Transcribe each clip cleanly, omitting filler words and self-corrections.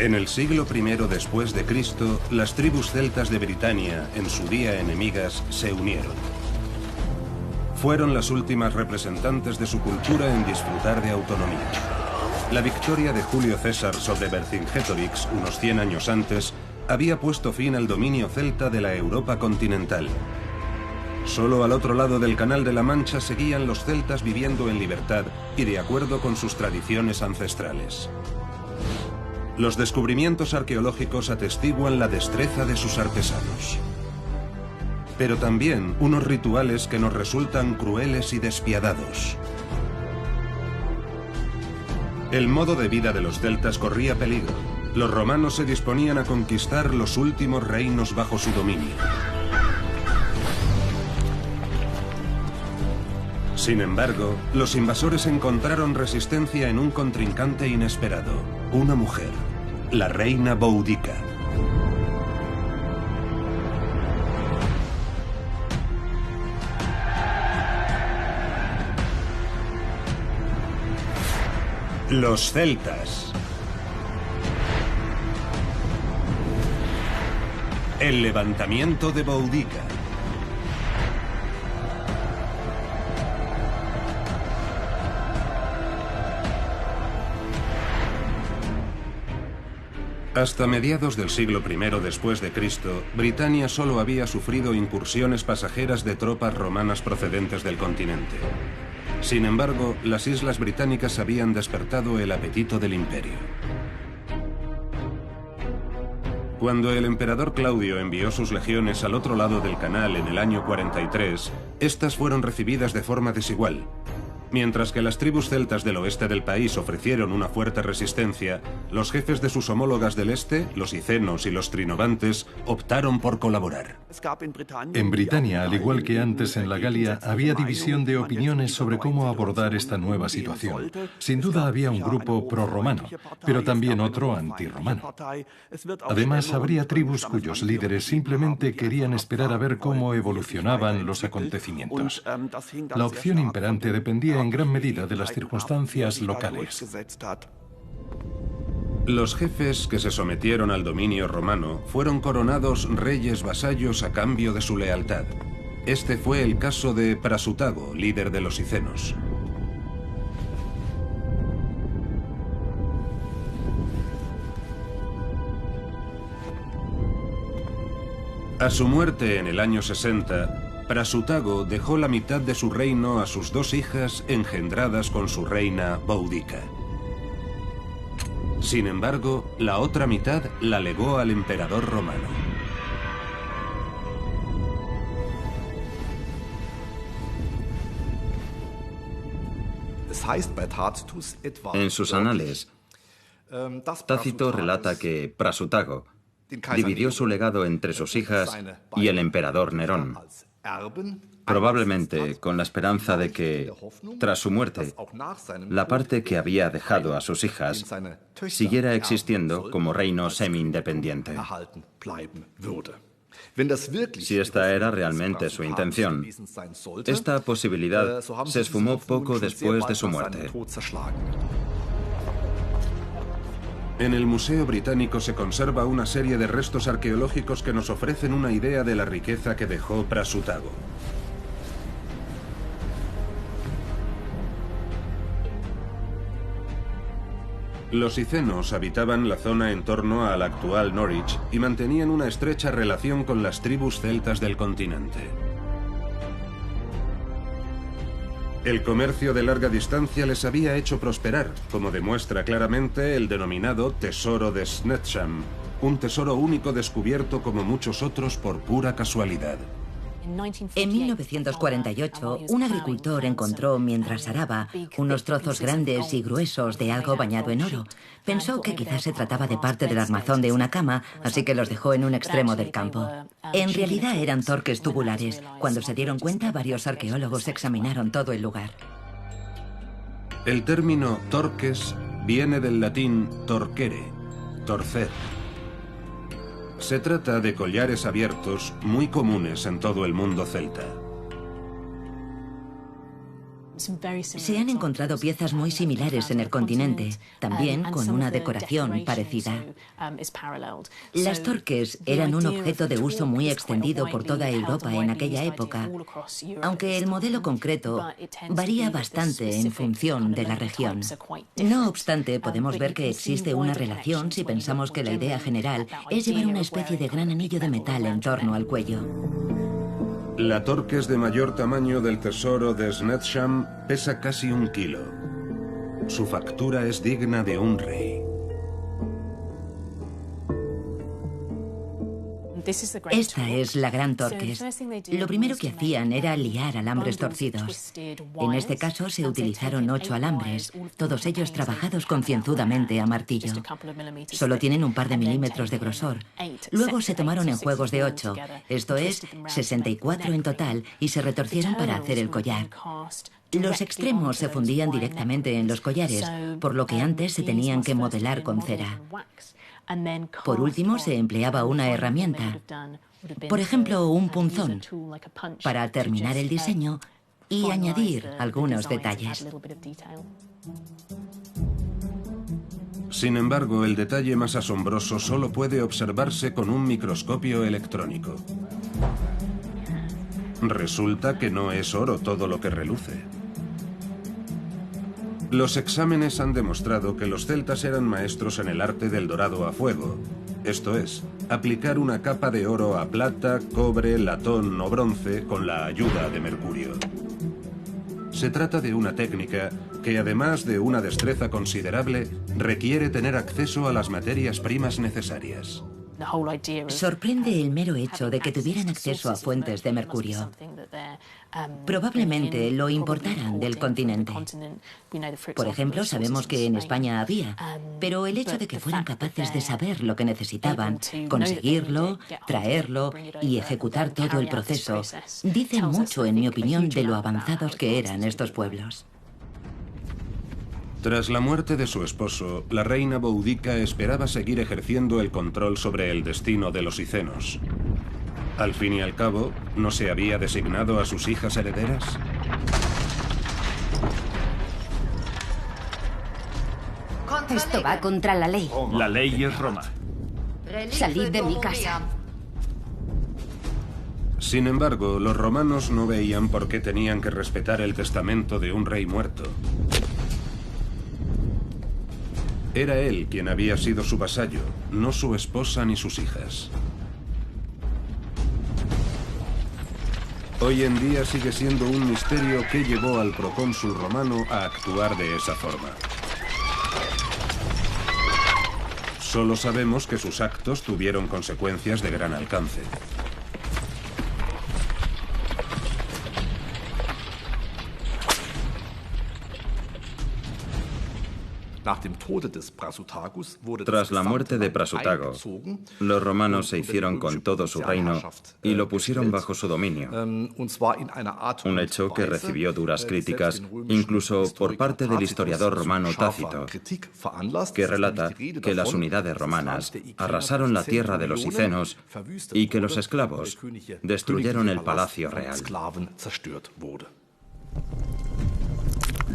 En el siglo I después de Cristo, las tribus celtas de Britania, en su día enemigas, se unieron. Fueron las últimas representantes de su cultura en disfrutar de autonomía. La victoria de Julio César sobre Vercingétorix, unos 100 años antes, había puesto fin al dominio celta de la Europa continental. Solo al otro lado del Canal de la Mancha seguían los celtas viviendo en libertad y de acuerdo con sus tradiciones ancestrales. Los descubrimientos arqueológicos atestiguan la destreza de sus artesanos. Pero también unos rituales que nos resultan crueles y despiadados. El modo de vida de los celtas corría peligro. Los romanos se disponían a conquistar los últimos reinos bajo su dominio. Sin embargo, los invasores encontraron resistencia en un contrincante inesperado, una mujer, la reina Boudica. Los celtas. El levantamiento de Boudica. Hasta mediados del siglo I después de Cristo, Britania solo había sufrido incursiones pasajeras de tropas romanas procedentes del continente. Sin embargo, las islas británicas habían despertado el apetito del imperio. Cuando el emperador Claudio envió sus legiones al otro lado del canal en el año 43, estas fueron recibidas de forma desigual. Mientras que las tribus celtas del oeste del país ofrecieron una fuerte resistencia, los jefes de sus homólogas del este, los icenos y los trinovantes, optaron por colaborar. En Britania, al igual que antes en la Galia, había división de opiniones sobre cómo abordar esta nueva situación. Sin duda había un grupo prorromano, pero también otro antirromano. Además, habría tribus cuyos líderes simplemente querían esperar a ver cómo evolucionaban los acontecimientos. La opción imperante dependía en gran medida de las circunstancias locales. Los jefes que se sometieron al dominio romano fueron coronados reyes vasallos a cambio de su lealtad. Este fue el caso de Prasutago, líder de los icenos. A su muerte en el año 60, Prasutago dejó la mitad de su reino a sus dos hijas engendradas con su reina Boudica. Sin embargo, la otra mitad la legó al emperador romano. En sus anales, Tácito relata que Prasutago dividió su legado entre sus hijas y el emperador Nerón, probablemente con la esperanza de que, tras su muerte, la parte que había dejado a sus hijas siguiera existiendo como reino semi-independiente. Si esta era realmente su intención, esta posibilidad se esfumó poco después de su muerte. En el Museo Británico se conserva una serie de restos arqueológicos que nos ofrecen una idea de la riqueza que dejó Prasutago. Los icenos habitaban la zona en torno al actual Norwich y mantenían una estrecha relación con las tribus celtas del continente. El comercio de larga distancia les había hecho prosperar, como demuestra claramente el denominado Tesoro de Snetsham, un tesoro único descubierto como muchos otros por pura casualidad. En 1948, un agricultor encontró mientras araba unos trozos grandes y gruesos de algo bañado en oro. Pensó que quizás se trataba de parte del armazón de una cama, así que los dejó en un extremo del campo. En realidad eran torques tubulares. Cuando se dieron cuenta, varios arqueólogos examinaron todo el lugar. El término torques viene del latín torquere, torcer. Se trata de collares abiertos muy comunes en todo el mundo celta. Se han encontrado piezas muy similares en el continente, también con una decoración parecida. Las torques eran un objeto de uso muy extendido por toda Europa en aquella época, aunque el modelo concreto varía bastante en función de la región. No obstante, podemos ver que existe una relación si pensamos que la idea general es llevar una especie de gran anillo de metal en torno al cuello. La torques de mayor tamaño del tesoro de Snetsham pesa casi 1 kilo. Su factura es digna de un rey. Esta es la gran torques. Lo primero que hacían era liar alambres torcidos. En este caso se utilizaron 8 alambres, todos ellos trabajados concienzudamente a martillo. Solo tienen un par de milímetros de grosor. Luego se tomaron en juegos de 8, esto es, 64 en total, y se retorcieron para hacer el collar. Los extremos se fundían directamente en los collares, por lo que antes se tenían que modelar con cera. Por último, se empleaba una herramienta, por ejemplo, un punzón, para terminar el diseño y añadir algunos detalles. Sin embargo, el detalle más asombroso solo puede observarse con un microscopio electrónico. Resulta que no es oro todo lo que reluce. Los exámenes han demostrado que los celtas eran maestros en el arte del dorado a fuego, esto es, aplicar una capa de oro a plata, cobre, latón o bronce con la ayuda de mercurio. Se trata de una técnica que, además de una destreza considerable, requiere tener acceso a las materias primas necesarias. Sorprende el mero hecho de que tuvieran acceso a fuentes de mercurio. Probablemente lo importaran del continente. Por ejemplo, sabemos que en España había, pero el hecho de que fueran capaces de saber lo que necesitaban, conseguirlo, traerlo y ejecutar todo el proceso, dice mucho, en mi opinión, de lo avanzados que eran estos pueblos. Tras la muerte de su esposo, la reina Boudica esperaba seguir ejerciendo el control sobre el destino de los icenos. Al fin y al cabo, ¿no se había designado a sus hijas herederas? Esto va contra la ley. La ley es Roma. Salid de mi casa. Sin embargo, los romanos no veían por qué tenían que respetar el testamento de un rey muerto. Era él quien había sido su vasallo, no su esposa ni sus hijas. Hoy en día sigue siendo un misterio qué llevó al procónsul romano a actuar de esa forma. Solo sabemos que sus actos tuvieron consecuencias de gran alcance. Tras la muerte de Prasutago, los romanos se hicieron con todo su reino y lo pusieron bajo su dominio. Un hecho que recibió duras críticas, incluso por parte del historiador romano Tácito, que relata que las unidades romanas arrasaron la tierra de los icenos y que los esclavos destruyeron el palacio real.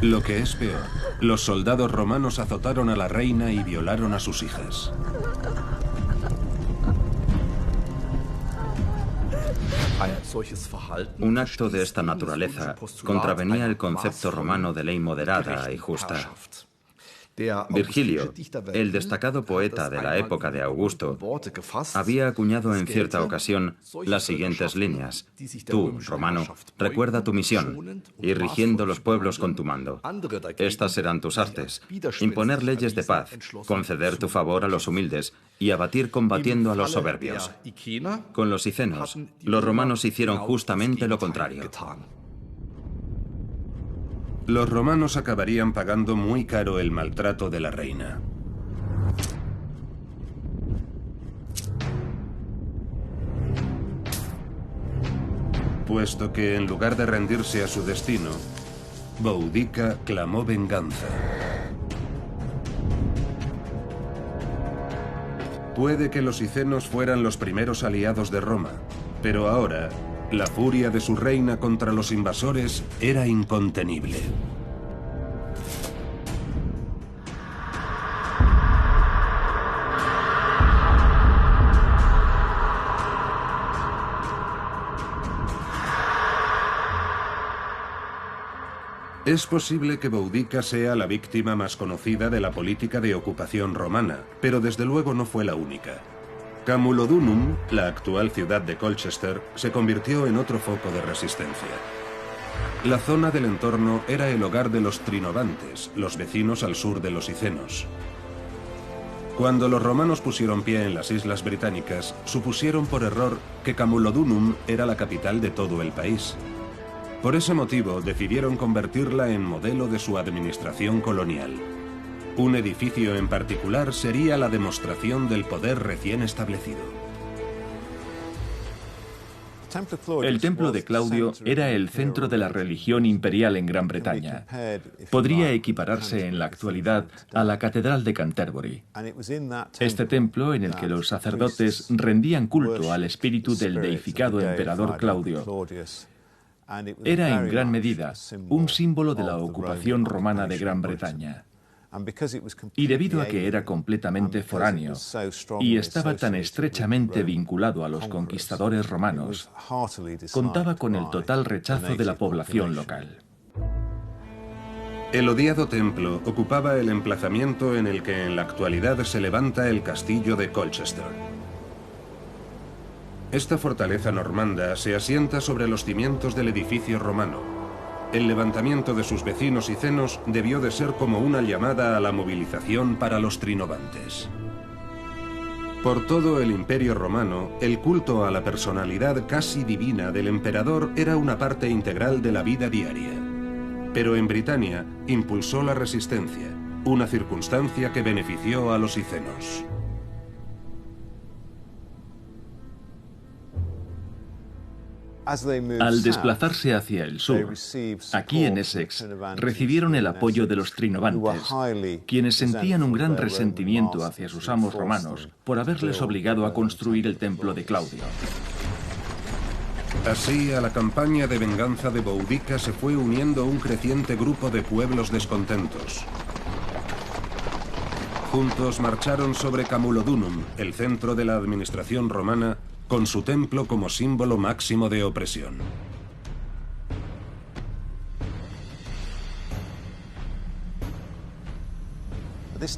Lo que es peor, los soldados romanos azotaron a la reina y violaron a sus hijas. Un acto de esta naturaleza contravenía el concepto romano de ley moderada y justa. Virgilio, el destacado poeta de la época de Augusto, había acuñado en cierta ocasión las siguientes líneas. Tú, romano, recuerda tu misión, ir rigiendo los pueblos con tu mando. Estas serán tus artes: imponer leyes de paz, conceder tu favor a los humildes y abatir combatiendo a los soberbios. Con los icenos, los romanos hicieron justamente lo contrario. Los romanos acabarían pagando muy caro el maltrato de la reina. Puesto que, en lugar de rendirse a su destino, Boudica clamó venganza. Puede que los icenos fueran los primeros aliados de Roma, pero ahora La furia de su reina contra los invasores era incontenible. Es posible que Boudica sea la víctima más conocida de la política de ocupación romana, pero desde luego no fue la única. Camulodunum, la actual ciudad de Colchester, se convirtió en otro foco de resistencia. La zona del entorno era el hogar de los Trinovantes, los vecinos al sur de los Icenos. Cuando los romanos pusieron pie en las islas británicas, supusieron por error que Camulodunum era la capital de todo el país. Por ese motivo, decidieron convertirla en modelo de su administración colonial. Un edificio en particular sería la demostración del poder recién establecido. El templo de Claudio era el centro de la religión imperial en Gran Bretaña. Podría equipararse en la actualidad a la Catedral de Canterbury. Este templo, en el que los sacerdotes rendían culto al espíritu del deificado emperador Claudio, era en gran medida un símbolo de la ocupación romana de Gran Bretaña. Y debido a que era completamente foráneo y estaba tan estrechamente vinculado a los conquistadores romanos, contaba con el total rechazo de la población local. El odiado templo ocupaba el emplazamiento en el que en la actualidad se levanta el castillo de Colchester. Esta fortaleza normanda se asienta sobre los cimientos del edificio romano. El levantamiento de sus vecinos icenos debió de ser como una llamada a la movilización para los trinovantes. Por todo el Imperio Romano, el culto a la personalidad casi divina del emperador era una parte integral de la vida diaria. Pero en Britania impulsó la resistencia, una circunstancia que benefició a los icenos. Al desplazarse hacia el sur, aquí en Essex, recibieron el apoyo de los trinovantes, quienes sentían un gran resentimiento hacia sus amos romanos por haberles obligado a construir el templo de Claudio. Así, a la campaña de venganza de Boudica se fue uniendo un creciente grupo de pueblos descontentos. Juntos marcharon sobre Camulodunum, el centro de la administración romana, con su templo como símbolo máximo de opresión.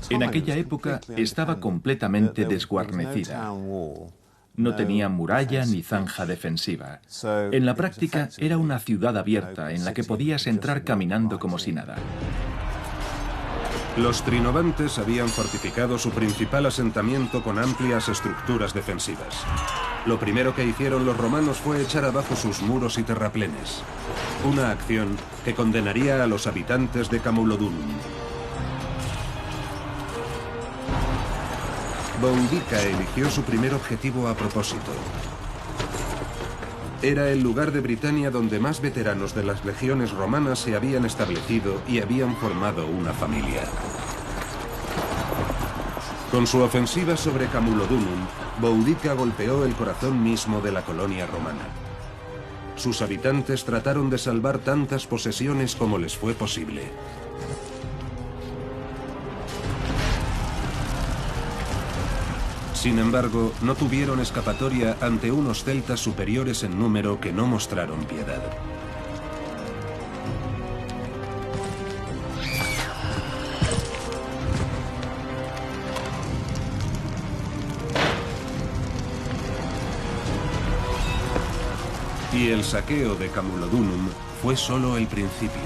En aquella época estaba completamente desguarnecida. No tenía muralla ni zanja defensiva. En la práctica era una ciudad abierta en la que podías entrar caminando como si nada. Los trinovantes habían fortificado su principal asentamiento con amplias estructuras defensivas. Lo primero que hicieron los romanos fue echar abajo sus muros y terraplenes, una acción que condenaría a los habitantes de Camulodunum. Boudica eligió su primer objetivo a propósito. Era el lugar de Britania donde más veteranos de las legiones romanas se habían establecido y habían formado una familia. Con su ofensiva sobre Camulodunum, Boudica golpeó el corazón mismo de la colonia romana. Sus habitantes trataron de salvar tantas posesiones como les fue posible. Sin embargo, no tuvieron escapatoria ante unos celtas superiores en número que no mostraron piedad. Y el saqueo de Camulodunum fue solo el principio.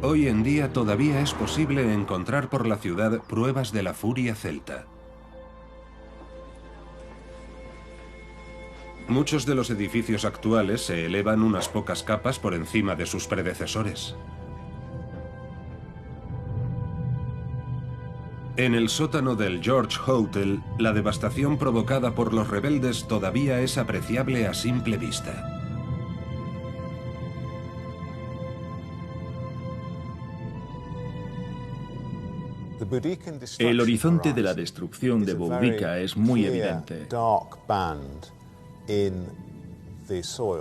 Hoy en día todavía es posible encontrar por la ciudad pruebas de la furia celta. Muchos de los edificios actuales se elevan unas pocas capas por encima de sus predecesores. En el sótano del George Hotel, la devastación provocada por los rebeldes todavía es apreciable a simple vista. El horizonte de la destrucción de Boudica es muy evidente.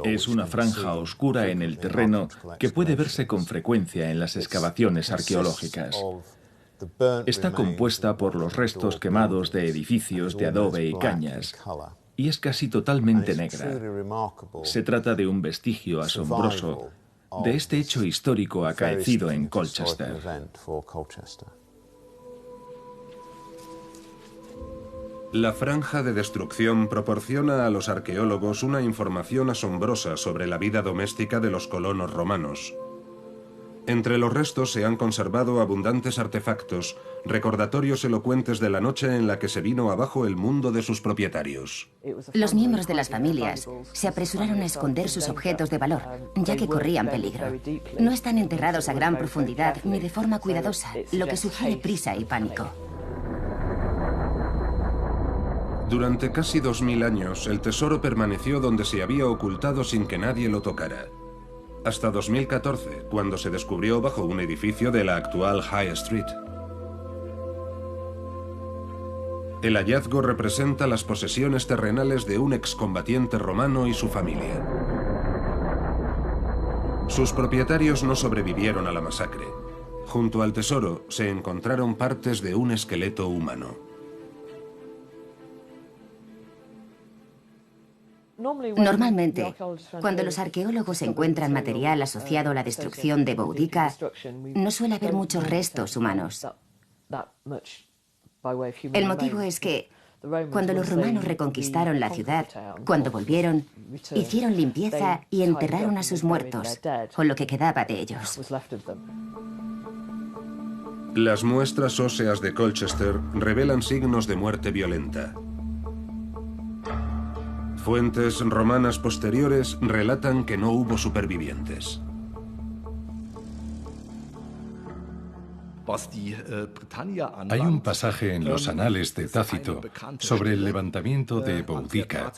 Es una franja oscura en el terreno que puede verse con frecuencia en las excavaciones arqueológicas. Está compuesta por los restos quemados de edificios de adobe y cañas, y es casi totalmente negra. Se trata de un vestigio asombroso de este hecho histórico acaecido en Colchester. La franja de destrucción proporciona a los arqueólogos una información asombrosa sobre la vida doméstica de los colonos romanos. Entre los restos se han conservado abundantes artefactos, recordatorios elocuentes de la noche en la que se vino abajo el mundo de sus propietarios. Los miembros de las familias se apresuraron a esconder sus objetos de valor, ya que corrían peligro. No están enterrados a gran profundidad ni de forma cuidadosa, lo que sugiere prisa y pánico. Durante casi 2000 años, el tesoro permaneció donde se había ocultado sin que nadie lo tocara. Hasta 2014, cuando se descubrió bajo un edificio de la actual High Street. El hallazgo representa las posesiones terrenales de un excombatiente romano y su familia. Sus propietarios no sobrevivieron a la masacre. Junto al tesoro se encontraron partes de un esqueleto humano. Normalmente, cuando los arqueólogos encuentran material asociado a la destrucción de Boudica, no suele haber muchos restos humanos. El motivo es que, cuando los romanos reconquistaron la ciudad, cuando volvieron, hicieron limpieza y enterraron a sus muertos, o lo que quedaba de ellos. Las muestras óseas de Colchester revelan signos de muerte violenta. Fuentes romanas posteriores relatan que no hubo supervivientes. Hay un pasaje en los Anales de Tácito sobre el levantamiento de Boudica,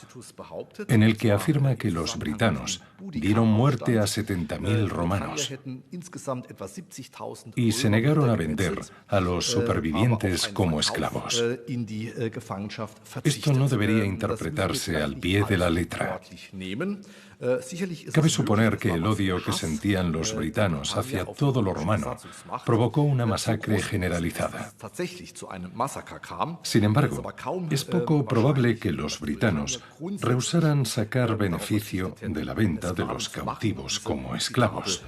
en el que afirma que los britanos dieron muerte a 70.000 romanos y se negaron a vender a los supervivientes como esclavos. Esto no debería interpretarse al pie de la letra. Cabe suponer que el odio que sentían los britanos hacia todo lo romano provocó una masacre generalizada. Sin embargo, es poco probable que los britanos rehusaran sacar beneficio de la venta de los cautivos como esclavos.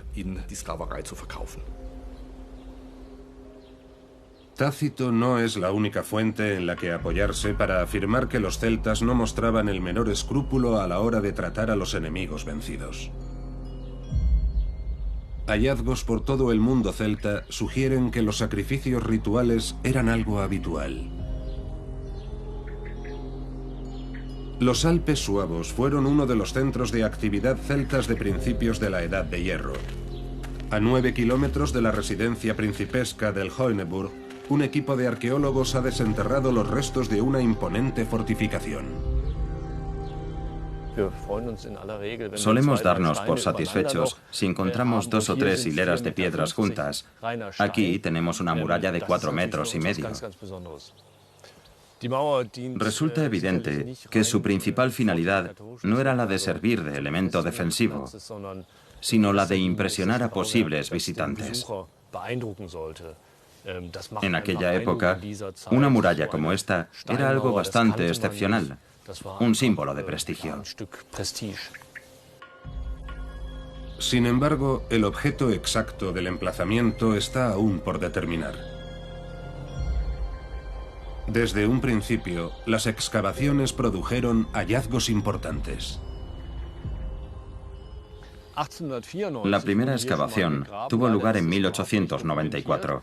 Tácito no es la única fuente en la que apoyarse para afirmar que los celtas no mostraban el menor escrúpulo a la hora de tratar a los enemigos vencidos. Hallazgos por todo el mundo celta sugieren que los sacrificios rituales eran algo habitual. Los Alpes suevos fueron uno de los centros de actividad celtas de principios de la Edad de Hierro. A 9 kilómetros de la residencia principesca del Hoeneburg, un equipo de arqueólogos ha desenterrado los restos de una imponente fortificación. Solemos darnos por satisfechos si encontramos 2 o 3 hileras de piedras juntas. Aquí tenemos una muralla de 4,5 metros. Resulta evidente que su principal finalidad no era la de servir de elemento defensivo, sino la de impresionar a posibles visitantes. En aquella época, una muralla como esta era algo bastante excepcional, un símbolo de prestigio. Sin embargo, el objeto exacto del emplazamiento está aún por determinar. Desde un principio, las excavaciones produjeron hallazgos importantes. La primera excavación tuvo lugar en 1894.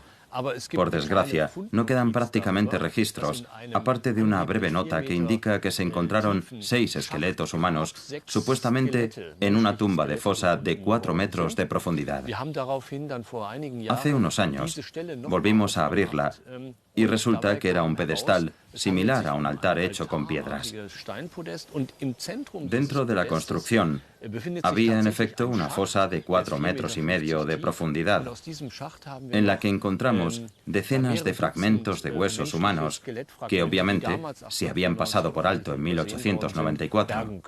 Por desgracia, no quedan prácticamente registros, aparte de una breve nota que indica que se encontraron 6 esqueletos humanos, supuestamente en una tumba de fosa de 4 metros de profundidad. Hace unos años volvimos a abrirla Y resulta que era un pedestal similar a un altar hecho con piedras. Dentro de la construcción había en efecto una fosa de 4,5 metros de profundidad, en la que encontramos decenas de fragmentos de huesos humanos que obviamente se habían pasado por alto en 1894.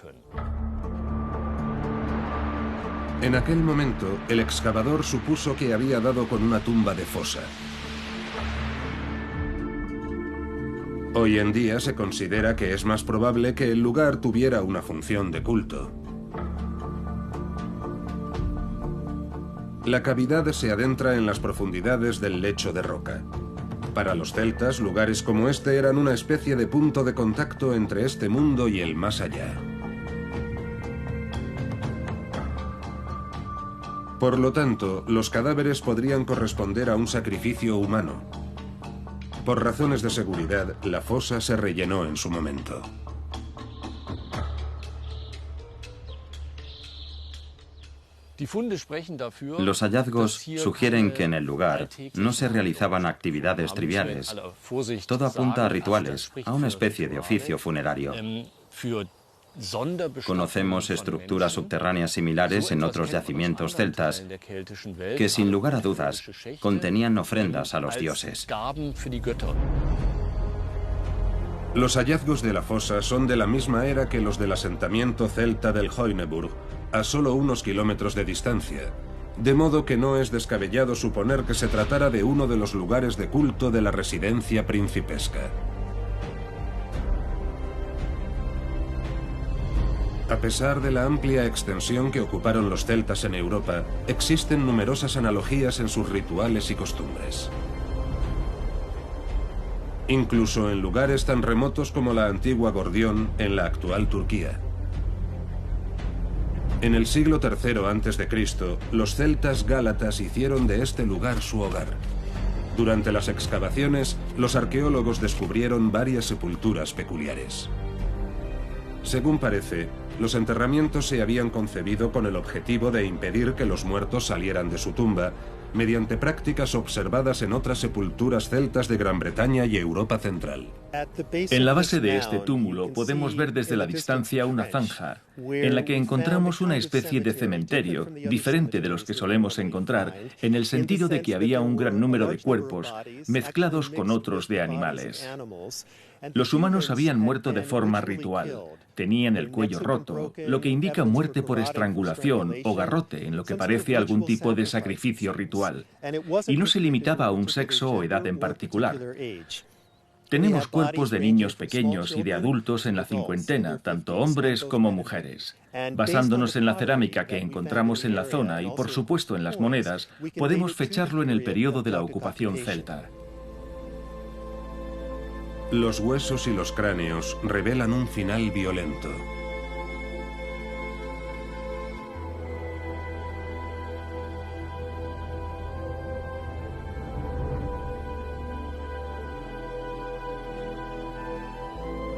En aquel momento, el excavador supuso que había dado con una tumba de fosa. Hoy en día se considera que es más probable que el lugar tuviera una función de culto. La cavidad se adentra en las profundidades del lecho de roca. Para los celtas, lugares como este eran una especie de punto de contacto entre este mundo y el más allá. Por lo tanto, los cadáveres podrían corresponder a un sacrificio humano. Por razones de seguridad, la fosa se rellenó en su momento. Los hallazgos sugieren que en el lugar no se realizaban actividades triviales. Todo apunta a rituales, a una especie de oficio funerario. Conocemos estructuras subterráneas similares en otros yacimientos celtas que, sin lugar a dudas, contenían ofrendas a los dioses. Los hallazgos de la fosa son de la misma era que los del asentamiento celta del Hoyneburg, a solo unos kilómetros de distancia, de modo que no es descabellado suponer que se tratara de uno de los lugares de culto de la residencia principesca. A pesar de la amplia extensión que ocuparon los celtas en Europa, existen numerosas analogías en sus rituales y costumbres. Incluso en lugares tan remotos como la antigua Gordión, en la actual Turquía. En el siglo III a.C., los celtas gálatas hicieron de este lugar su hogar. Durante las excavaciones, los arqueólogos descubrieron varias sepulturas peculiares. Según parece, los enterramientos se habían concebido con el objetivo de impedir que los muertos salieran de su tumba, mediante prácticas observadas en otras sepulturas celtas de Gran Bretaña y Europa Central. En la base de este túmulo podemos ver desde la distancia una zanja, en la que encontramos una especie de cementerio, diferente de los que solemos encontrar, en el sentido de que había un gran número de cuerpos, mezclados con otros de animales. Los humanos habían muerto de forma ritual. Tenían el cuello roto, lo que indica muerte por estrangulación o garrote, en lo que parece algún tipo de sacrificio ritual. Y no se limitaba a un sexo o edad en particular. Tenemos cuerpos de niños pequeños y de adultos en la cincuentena, tanto hombres como mujeres. Basándonos en la cerámica que encontramos en la zona y, por supuesto, en las monedas, podemos fecharlo en el periodo de la ocupación celta. Los huesos y los cráneos revelan un final violento.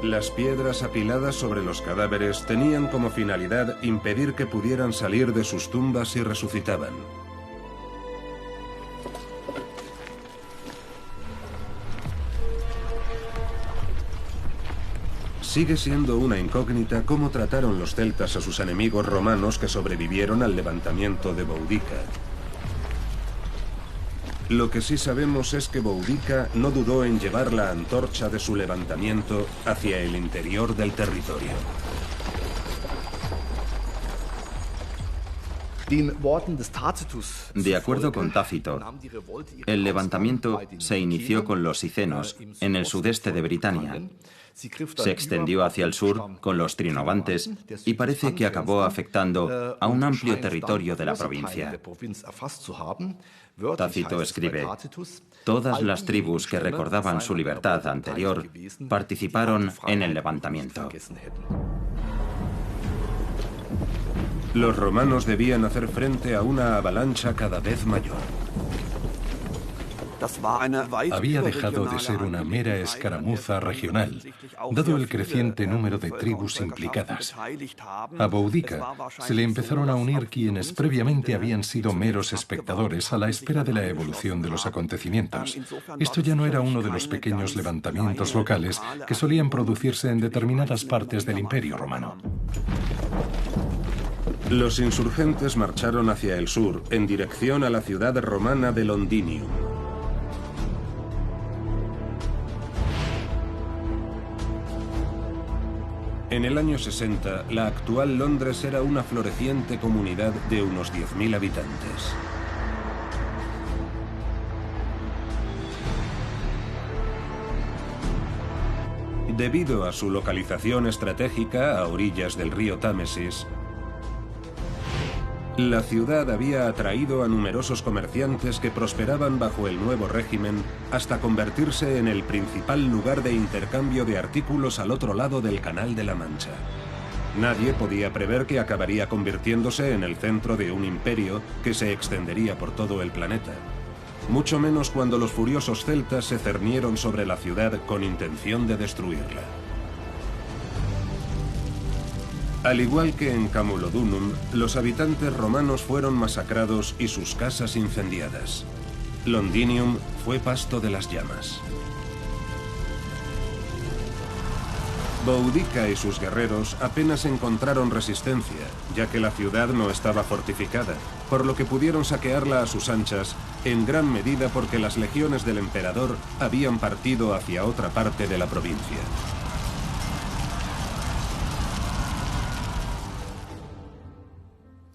Las piedras apiladas sobre los cadáveres tenían como finalidad impedir que pudieran salir de sus tumbas si resucitaban. Sigue siendo una incógnita cómo trataron los celtas a sus enemigos romanos que sobrevivieron al levantamiento de Boudica. Lo que sí sabemos es que Boudica no dudó en llevar la antorcha de su levantamiento hacia el interior del territorio. De acuerdo con Tácito, el levantamiento se inició con los sicenos en el sudeste de Britania. Se extendió hacia el sur con los trinovantes y parece que acabó afectando a un amplio territorio de la provincia. Tácito escribe: todas las tribus que recordaban su libertad anterior participaron en el levantamiento. Los romanos debían hacer frente a una avalancha cada vez mayor. había dejado de ser una mera escaramuza regional, dado el creciente número de tribus implicadas. A Boudica se le empezaron a unir quienes previamente habían sido meros espectadores a la espera de la evolución de los acontecimientos. Esto ya no era uno de los pequeños levantamientos locales que solían producirse en determinadas partes del Imperio Romano. Los insurgentes marcharon hacia el sur, en dirección a la ciudad romana de Londinium. En el año 60, la actual Londres era una floreciente comunidad de unos 10.000 habitantes. Debido a su localización estratégica a orillas del río Támesis, la ciudad había atraído a numerosos comerciantes que prosperaban bajo el nuevo régimen hasta convertirse en el principal lugar de intercambio de artículos al otro lado del Canal de la Mancha. Nadie podía prever que acabaría convirtiéndose en el centro de un imperio que se extendería por todo el planeta. Mucho menos cuando los furiosos celtas se cernieron sobre la ciudad con intención de destruirla. Al igual que en Camulodunum, los habitantes romanos fueron masacrados y sus casas incendiadas. Londinium fue pasto de las llamas. Boudica y sus guerreros apenas encontraron resistencia, ya que la ciudad no estaba fortificada, por lo que pudieron saquearla a sus anchas, en gran medida porque las legiones del emperador habían partido hacia otra parte de la provincia.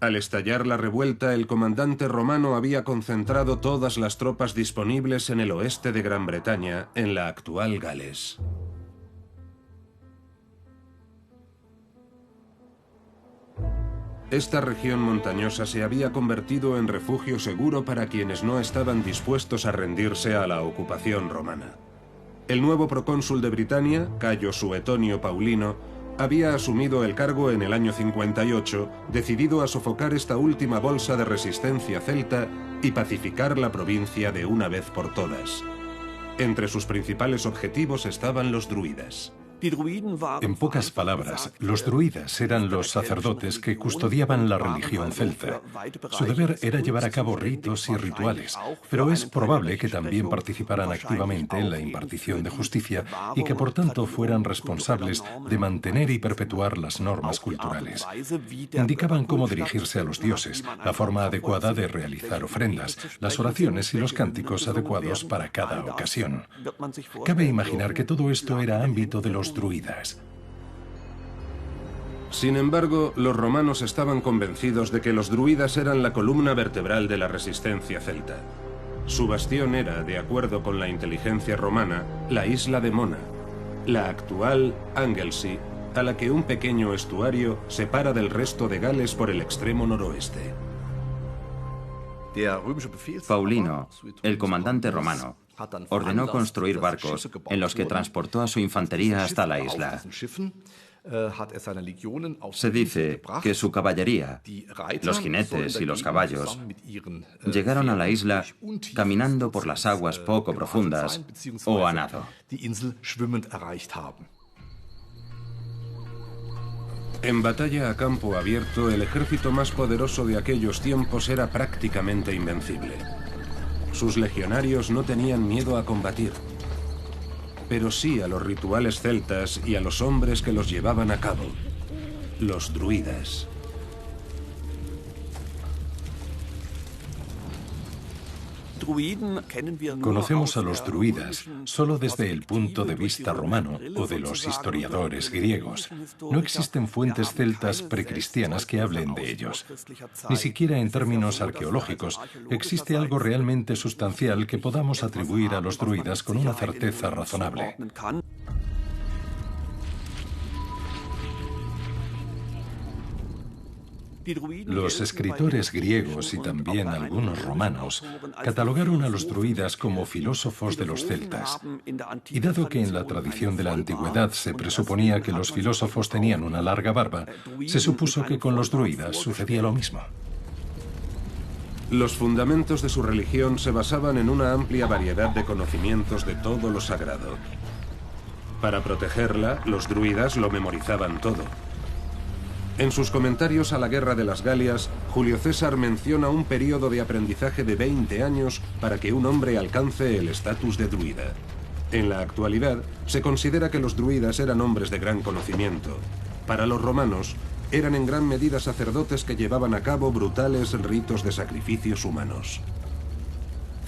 Al estallar la revuelta, el comandante romano había concentrado todas las tropas disponibles en el oeste de Gran Bretaña, en la actual Gales. Esta región montañosa se había convertido en refugio seguro para quienes no estaban dispuestos a rendirse a la ocupación romana. El nuevo procónsul de Britania, Cayo Suetonio Paulino, había asumido el cargo en el año 58, decidido a sofocar esta última bolsa de resistencia celta y pacificar la provincia de una vez por todas. Entre sus principales objetivos estaban los druidas. En pocas palabras, los druidas eran los sacerdotes que custodiaban la religión celta. Su deber era llevar a cabo ritos y rituales, pero es probable que también participaran activamente en la impartición de justicia y que por tanto fueran responsables de mantener y perpetuar las normas culturales. Indicaban cómo dirigirse a los dioses, la forma adecuada de realizar ofrendas, las oraciones y los cánticos adecuados para cada ocasión. Cabe imaginar que todo esto era ámbito de los druidas. Sin embargo, los romanos estaban convencidos de que los druidas eran la columna vertebral de la resistencia celta. Su bastión era, de acuerdo con la inteligencia romana, la isla de Mona, la actual Anglesey, a la que un pequeño estuario separa del resto de Gales por el extremo noroeste. Paulino, el comandante romano, ordenó construir barcos en los que transportó a su infantería hasta la isla. Se dice que su caballería, los jinetes y los caballos, llegaron a la isla caminando por las aguas poco profundas o a nado. En batalla a campo abierto, el ejército más poderoso de aquellos tiempos era prácticamente invencible. Sus legionarios no tenían miedo a combatir, pero sí a los rituales celtas y a los hombres que los llevaban a cabo, los druidas. Conocemos a los druidas solo desde el punto de vista romano o de los historiadores griegos. No existen fuentes celtas precristianas que hablen de ellos. Ni siquiera en términos arqueológicos existe algo realmente sustancial que podamos atribuir a los druidas con una certeza razonable. Los escritores griegos y también algunos romanos catalogaron a los druidas como filósofos de los celtas. Y dado que en la tradición de la antigüedad se presuponía que los filósofos tenían una larga barba, se supuso que con los druidas sucedía lo mismo. Los fundamentos de su religión se basaban en una amplia variedad de conocimientos de todo lo sagrado. Para protegerla, los druidas lo memorizaban todo. En sus comentarios a la Guerra de las Galias, Julio César menciona un periodo de aprendizaje de 20 años para que un hombre alcance el estatus de druida. En la actualidad, se considera que los druidas eran hombres de gran conocimiento. Para los romanos, eran en gran medida sacerdotes que llevaban a cabo brutales ritos de sacrificios humanos.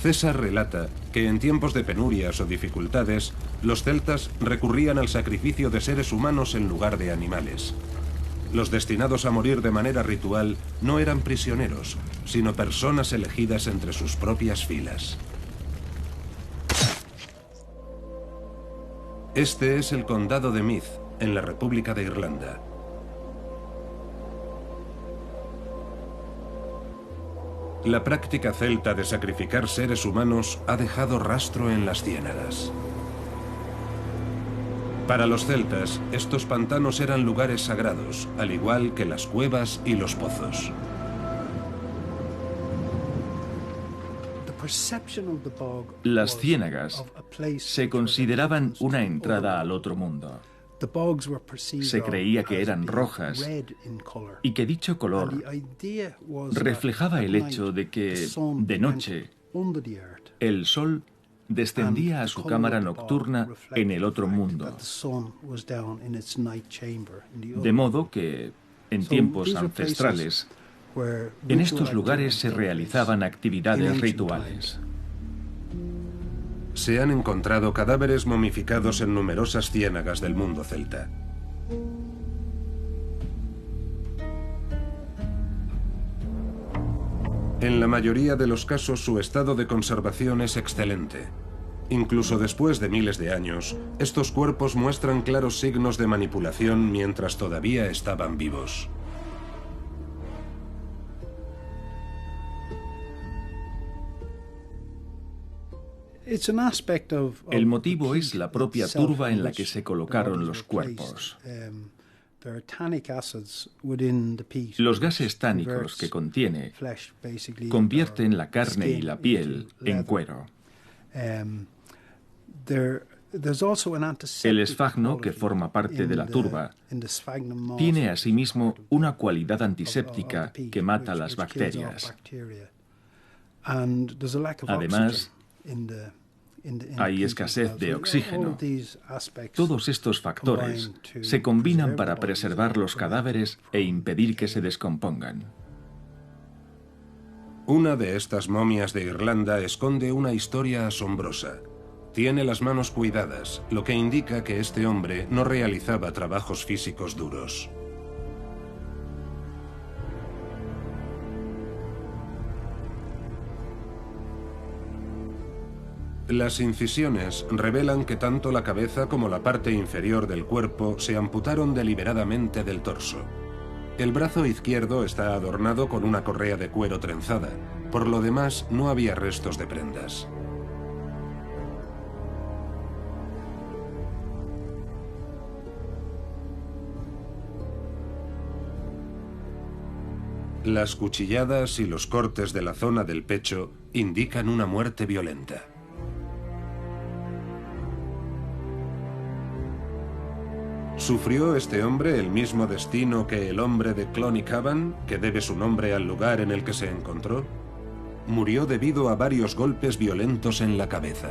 César relata que en tiempos de penurias o dificultades, los celtas recurrían al sacrificio de seres humanos en lugar de animales. Los destinados a morir de manera ritual no eran prisioneros, sino personas elegidas entre sus propias filas. Este es el condado de Meath, en la República de Irlanda. La práctica celta de sacrificar seres humanos ha dejado rastro en las ciénagas. Para los celtas, estos pantanos eran lugares sagrados, al igual que las cuevas y los pozos. Las ciénagas se consideraban una entrada al otro mundo. Se creía que eran rojas y que dicho color reflejaba el hecho de que, de noche, el sol descendía a su cámara nocturna en el otro mundo. De modo que, en tiempos ancestrales, en estos lugares se realizaban actividades rituales. Se han encontrado cadáveres momificados en numerosas ciénagas del mundo celta. En la mayoría de los casos su estado de conservación es excelente. Incluso después de miles de años, estos cuerpos muestran claros signos de manipulación mientras todavía estaban vivos. El motivo es la propia turba en la que se colocaron los cuerpos. Los gases tánicos que contiene convierten la carne y la piel en cuero. El esfagno, que forma parte de la turba, tiene asimismo una cualidad antiséptica que mata las bacterias. Además, hay escasez de oxígeno. Todos estos factores se combinan para preservar los cadáveres e impedir que se descompongan. Una de estas momias de Irlanda esconde una historia asombrosa. Tiene las manos cuidadas, lo que indica que este hombre no realizaba trabajos físicos duros. Las incisiones revelan que tanto la cabeza como la parte inferior del cuerpo se amputaron deliberadamente del torso. El brazo izquierdo está adornado con una correa de cuero trenzada. Por lo demás, no había restos de prendas. Las cuchilladas y los cortes de la zona del pecho indican una muerte violenta. ¿Sufrió este hombre el mismo destino que el hombre de Clonycavan, que debe su nombre al lugar en el que se encontró? Murió debido a varios golpes violentos en la cabeza.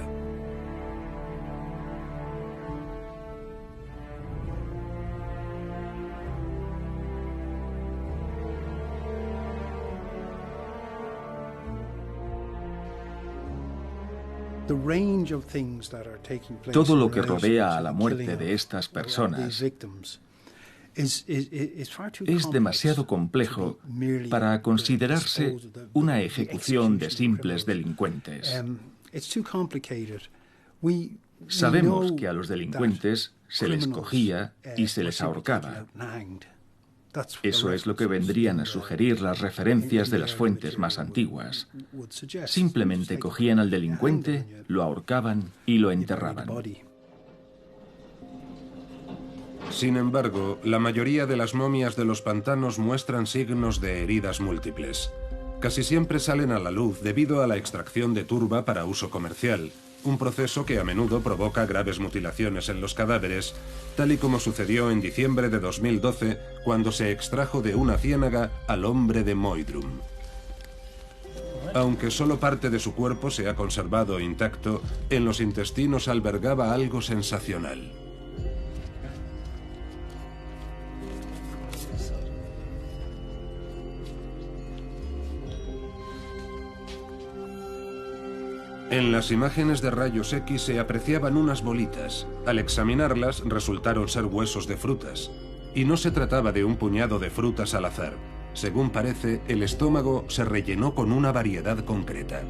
Todo lo que rodea a la muerte de estas personas es demasiado complejo para considerarse una ejecución de simples delincuentes. Sabemos que a los delincuentes se les cogía y se les ahorcaba. Eso es lo que vendrían a sugerir las referencias de las fuentes más antiguas. Simplemente cogían al delincuente, lo ahorcaban y lo enterraban. Sin embargo, la mayoría de las momias de los pantanos muestran signos de heridas múltiples. Casi siempre salen a la luz debido a la extracción de turba para uso comercial, un proceso que a menudo provoca graves mutilaciones en los cadáveres, tal y como sucedió en diciembre de 2012 cuando se extrajo de una ciénaga al hombre de Moydrum. Aunque solo parte de su cuerpo se ha conservado intacto, en los intestinos albergaba algo sensacional. En las imágenes de rayos X se apreciaban unas bolitas. Al examinarlas resultaron ser huesos de frutas. Y no se trataba de un puñado de frutas al azar. Según parece, el estómago se rellenó con una variedad concreta.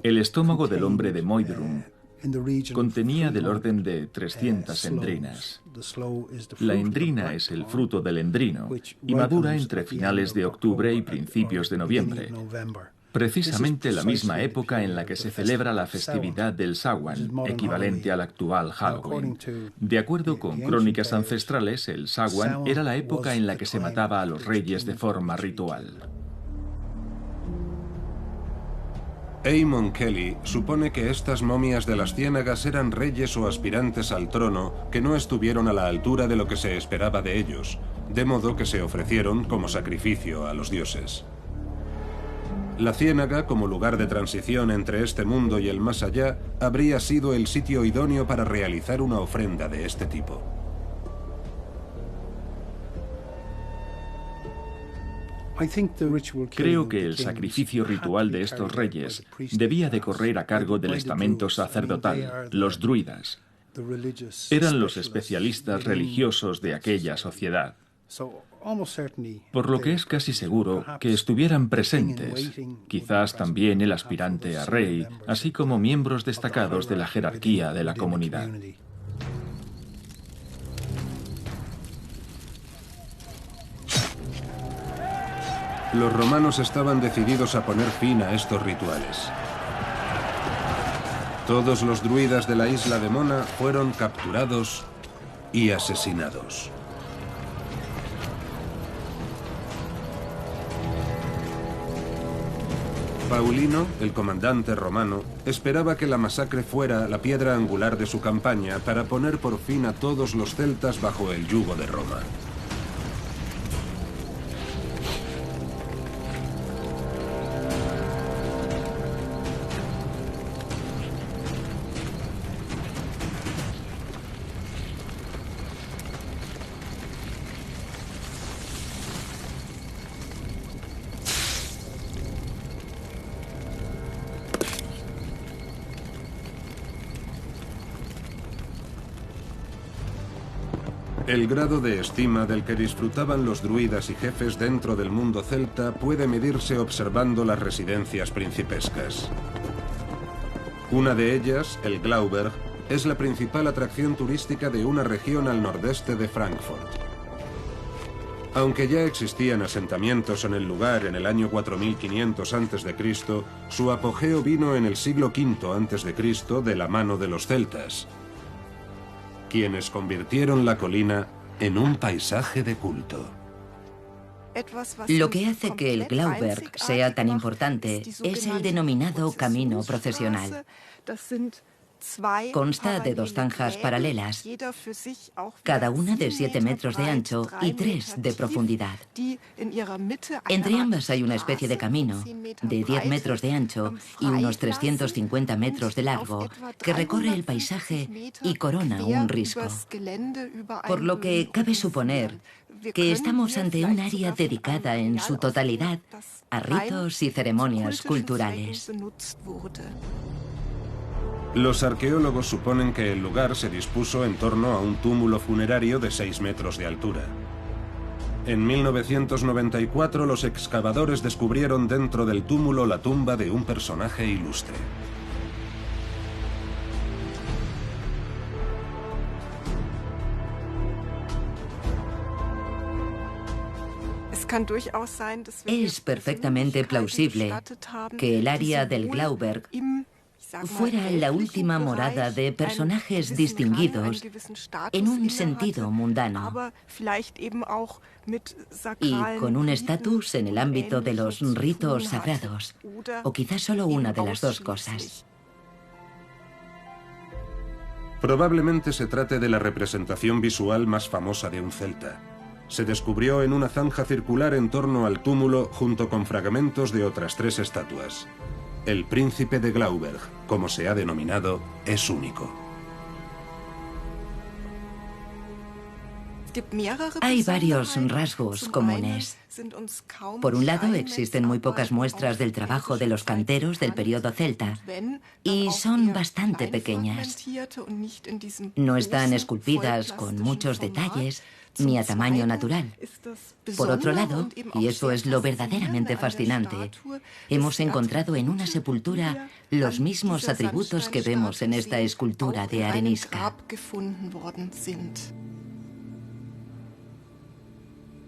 El estómago del hombre de Moydrum contenía del orden de 300 endrinas. La endrina es el fruto del endrino y madura entre finales de octubre y principios de noviembre, precisamente la misma época en la que se celebra la festividad del Samhain, equivalente al actual Halloween. De acuerdo con crónicas ancestrales, el Samhain era la época en la que se mataba a los reyes de forma ritual. Eamon Kelly supone que estas momias de las ciénagas eran reyes o aspirantes al trono que no estuvieron a la altura de lo que se esperaba de ellos, de modo que se ofrecieron como sacrificio a los dioses. La ciénaga, como lugar de transición entre este mundo y el más allá, habría sido el sitio idóneo para realizar una ofrenda de este tipo. Creo que el sacrificio ritual de estos reyes debía de correr a cargo del estamento sacerdotal, los druidas. Eran los especialistas religiosos de aquella sociedad. Por lo que es casi seguro que estuvieran presentes, quizás también el aspirante a rey, así como miembros destacados de la jerarquía de la comunidad. Los romanos estaban decididos a poner fin a estos rituales. Todos los druidas de la isla de Mona fueron capturados y asesinados. Paulino, el comandante romano, esperaba que la masacre fuera la piedra angular de su campaña para poner por fin a todos los celtas bajo el yugo de Roma. El grado de estima del que disfrutaban los druidas y jefes dentro del mundo celta puede medirse observando las residencias principescas. Una de ellas, el Glauberg, es la principal atracción turística de una región al nordeste de Frankfurt. Aunque ya existían asentamientos en el lugar en el año 4500 a.C., su apogeo vino en el siglo V a.C. de la mano de los celtas, quienes convirtieron la colina en un paisaje de culto. Lo que hace que el Glauberg sea tan importante es el denominado camino procesional. Consta de dos zanjas paralelas, cada una de 7 metros de ancho y 3 de profundidad. Entre ambas hay una especie de camino de 10 metros de ancho y unos 350 metros de largo que recorre el paisaje y corona un risco. Por lo que cabe suponer que estamos ante un área dedicada en su totalidad a ritos y ceremonias culturales. Los arqueólogos suponen que el lugar se dispuso en torno a un túmulo funerario de 6 metros de altura. En 1994 los excavadores descubrieron dentro del túmulo la tumba de un personaje ilustre. Es perfectamente plausible que el área del Glauberg fuera la última morada de personajes distinguidos en un sentido mundano y con un estatus en el ámbito de los ritos sagrados, o quizás solo una de las dos cosas. Probablemente se trate de la representación visual más famosa de un celta. Se descubrió en una zanja circular en torno al túmulo junto con fragmentos de otras 3 estatuas. El príncipe de Glauberg, como se ha denominado, es único. Hay varios rasgos comunes. Por un lado, existen muy pocas muestras del trabajo de los canteros del periodo celta, y son bastante pequeñas. No están esculpidas con muchos detalles, ni a tamaño natural. Por otro lado, y eso es lo verdaderamente fascinante, hemos encontrado en una sepultura los mismos atributos que vemos en esta escultura de arenisca.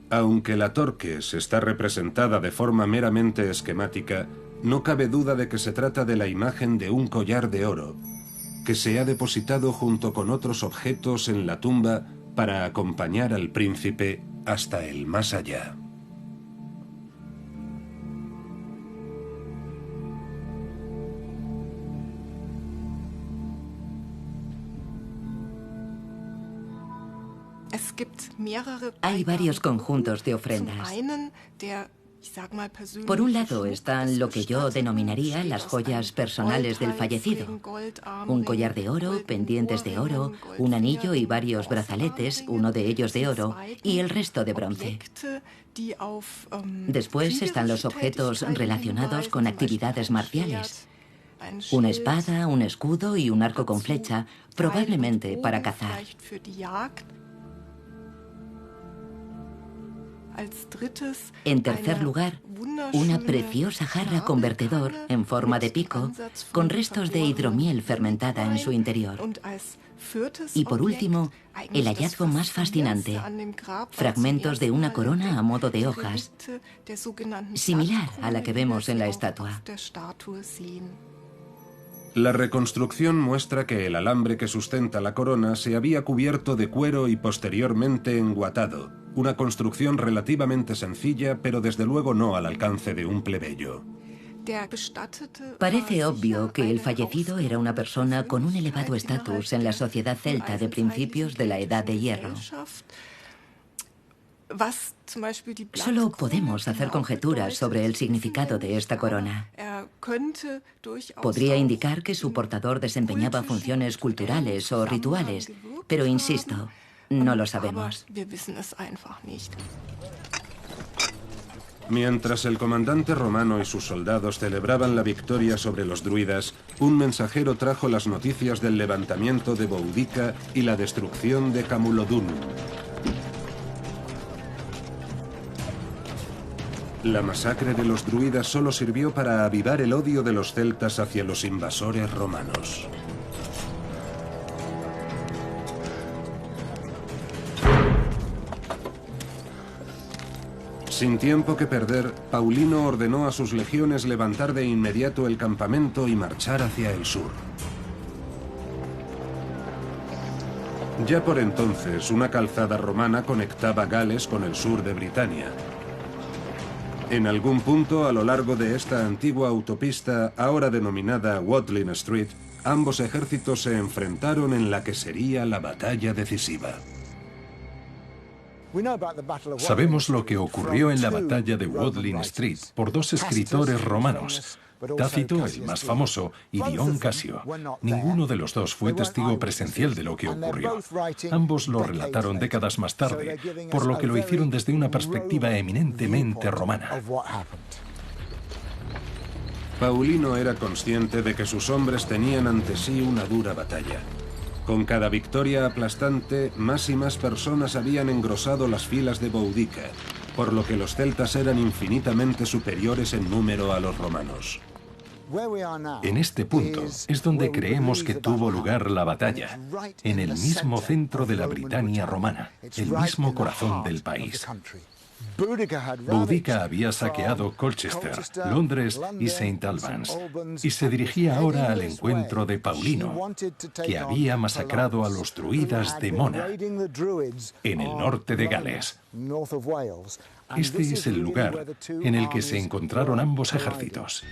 Aunque la Torques está representada de forma meramente esquemática, no cabe duda de que se trata de la imagen de un collar de oro, que se ha depositado junto con otros objetos en la tumba para acompañar al príncipe hasta el más allá. Hay varios conjuntos de ofrendas. Por un lado están lo que yo denominaría las joyas personales del fallecido. Un collar de oro, pendientes de oro, un anillo y varios brazaletes, uno de ellos de oro, y el resto de bronce. Después están los objetos relacionados con actividades marciales. Una espada, un escudo y un arco con flecha, probablemente para cazar. En tercer lugar, una preciosa jarra con vertedor en forma de pico, con restos de hidromiel fermentada en su interior. Y por último, el hallazgo más fascinante, fragmentos de una corona a modo de hojas, similar a la que vemos en la estatua. La reconstrucción muestra que el alambre que sustenta la corona se había cubierto de cuero y posteriormente enguatado, una construcción relativamente sencilla, pero desde luego no al alcance de un plebeyo. Parece obvio que el fallecido era una persona con un elevado estatus en la sociedad celta de principios de la Edad de Hierro. Solo podemos hacer conjeturas sobre el significado de esta corona. Podría indicar que su portador desempeñaba funciones culturales o rituales, pero insisto, no lo sabemos. Mientras el comandante romano y sus soldados celebraban la victoria sobre los druidas, un mensajero trajo las noticias del levantamiento de Boudica y la destrucción de Camulodunum. La masacre de los druidas solo sirvió para avivar el odio de los celtas hacia los invasores romanos. Sin tiempo que perder, Paulino ordenó a sus legiones levantar de inmediato el campamento y marchar hacia el sur. Ya por entonces, una calzada romana conectaba Gales con el sur de Britania. En algún punto a lo largo de esta antigua autopista, ahora denominada Watling Street, ambos ejércitos se enfrentaron en la que sería la batalla decisiva. Sabemos lo que ocurrió en la batalla de Watling Street por 2 escritores romanos, Tácito, el más famoso, y Dion Casio. Ninguno de los dos fue testigo presencial de lo que ocurrió. Ambos lo relataron décadas más tarde, por lo que lo hicieron desde una perspectiva eminentemente romana. Paulino era consciente de que sus hombres tenían ante sí una dura batalla. Con cada victoria aplastante, más y más personas habían engrosado las filas de Boudica, por lo que los celtas eran infinitamente superiores en número a los romanos. En este punto es donde creemos que tuvo lugar la batalla, en el mismo centro de la Britania romana, el mismo corazón del país. Boudica había saqueado Colchester, Londres y St. Albans, y se dirigía ahora al encuentro de Paulino, que había masacrado a los druidas de Mona, en el norte de Gales. Este es el lugar en el que se encontraron ambos ejércitos.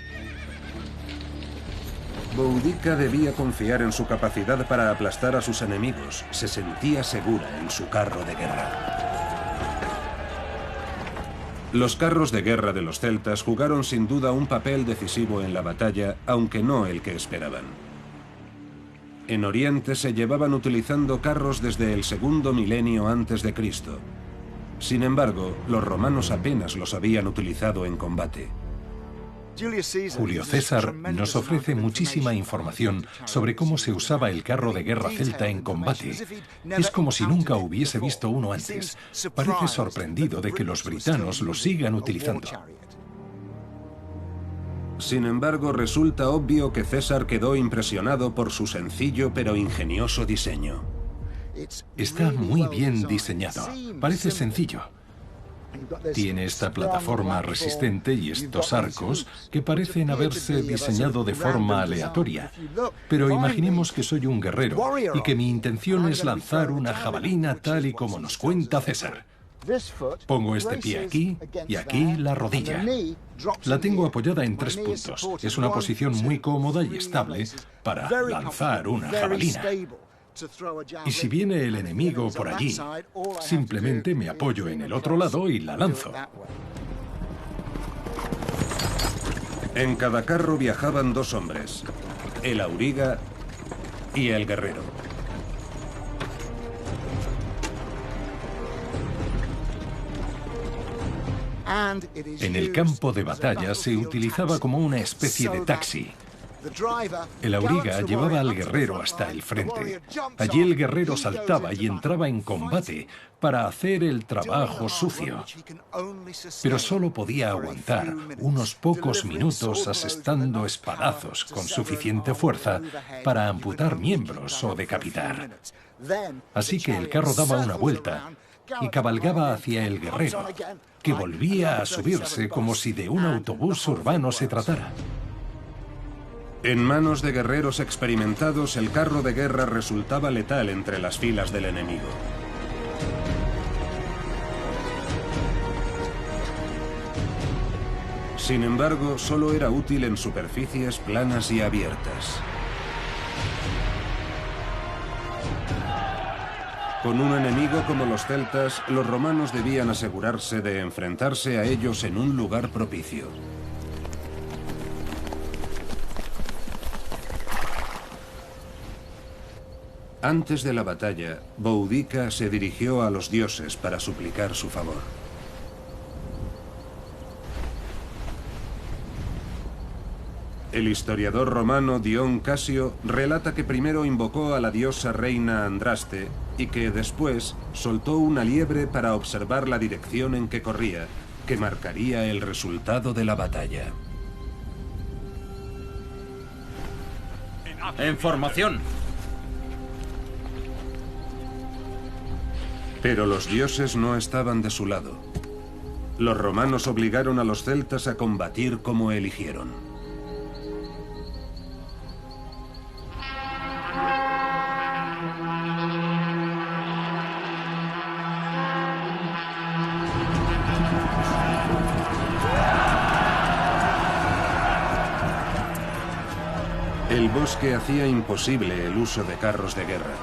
Boudica debía confiar en su capacidad para aplastar a sus enemigos. Se sentía segura en su carro de guerra. Los carros de guerra de los celtas jugaron sin duda un papel decisivo en la batalla, aunque no el que esperaban. En Oriente se llevaban utilizando carros desde el segundo milenio antes de Cristo. Sin embargo, los romanos apenas los habían utilizado en combate. Julio César nos ofrece muchísima información sobre cómo se usaba el carro de guerra celta en combate. Es como si nunca hubiese visto uno antes. Parece sorprendido de que los britanos lo sigan utilizando. Sin embargo, resulta obvio que César quedó impresionado por su sencillo pero ingenioso diseño. Está muy bien diseñado. Parece sencillo. Tiene esta plataforma resistente y estos arcos que parecen haberse diseñado de forma aleatoria. Pero imaginemos que soy un guerrero y que mi intención es lanzar una jabalina tal y como nos cuenta César. Pongo este pie aquí y aquí la rodilla. La tengo apoyada en 3 puntos. Es una posición muy cómoda y estable para lanzar una jabalina. Y si viene el enemigo por allí, simplemente me apoyo en el otro lado y la lanzo. En cada carro viajaban 2 hombres, el auriga y el guerrero. En el campo de batalla se utilizaba como una especie de taxi. El auriga llevaba al guerrero hasta el frente. Allí el guerrero saltaba y entraba en combate para hacer el trabajo sucio. Pero solo podía aguantar unos pocos minutos asestando espadazos con suficiente fuerza para amputar miembros o decapitar. Así que el carro daba una vuelta y cabalgaba hacia el guerrero, que volvía a subirse como si de un autobús urbano se tratara. En manos de guerreros experimentados, el carro de guerra resultaba letal entre las filas del enemigo. Sin embargo, solo era útil en superficies planas y abiertas. Con un enemigo como los celtas, los romanos debían asegurarse de enfrentarse a ellos en un lugar propicio. Antes de la batalla, Boudica se dirigió a los dioses para suplicar su favor. El historiador romano Dion Casio relata que primero invocó a la diosa reina Andraste y que después soltó una liebre para observar la dirección en que corría, que marcaría el resultado de la batalla. ¡En formación! Pero los dioses no estaban de su lado. Los romanos obligaron a los celtas a combatir como eligieron. El bosque hacía imposible el uso de carros de guerra.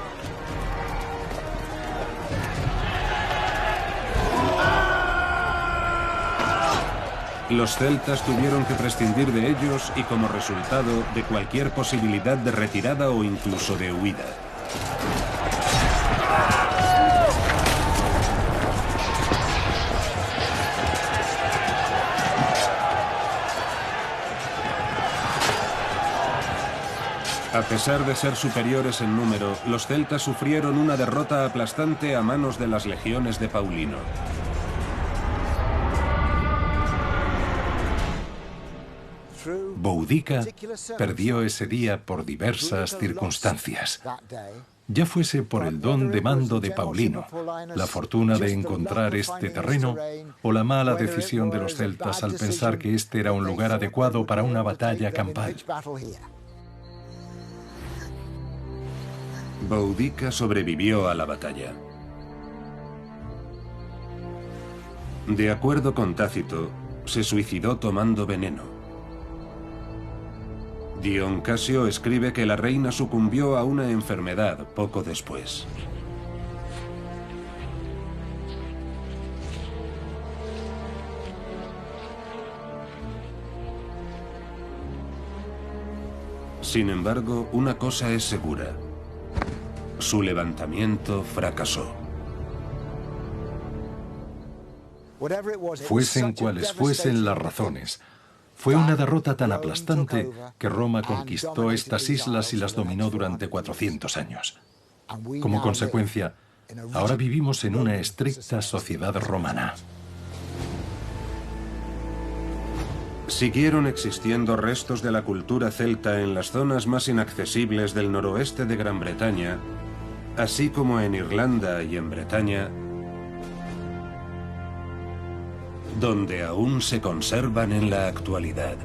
Los celtas tuvieron que prescindir de ellos y como resultado de cualquier posibilidad de retirada o incluso de huida. A pesar de ser superiores en número, los celtas sufrieron una derrota aplastante a manos de las legiones de Paulino. Boudica perdió ese día por diversas circunstancias. ya fuese por el don de mando de Paulino, la fortuna de encontrar este terreno o la mala decisión de los celtas al pensar que este era un lugar adecuado para una batalla campal. Boudica sobrevivió a la batalla. De acuerdo con Tácito, se suicidó tomando veneno. Dion Casio escribe que la reina sucumbió a una enfermedad poco después. Sin embargo, una cosa es segura: su levantamiento fracasó. Fuesen cuales fuesen las razones, fue una derrota tan aplastante que Roma conquistó estas islas y las dominó durante 400 años. Como consecuencia, ahora vivimos en una estricta sociedad romana. Siguieron existiendo restos de la cultura celta en las zonas más inaccesibles del noroeste de Gran Bretaña, así como en Irlanda y en Bretaña, donde aún se conservan en la actualidad.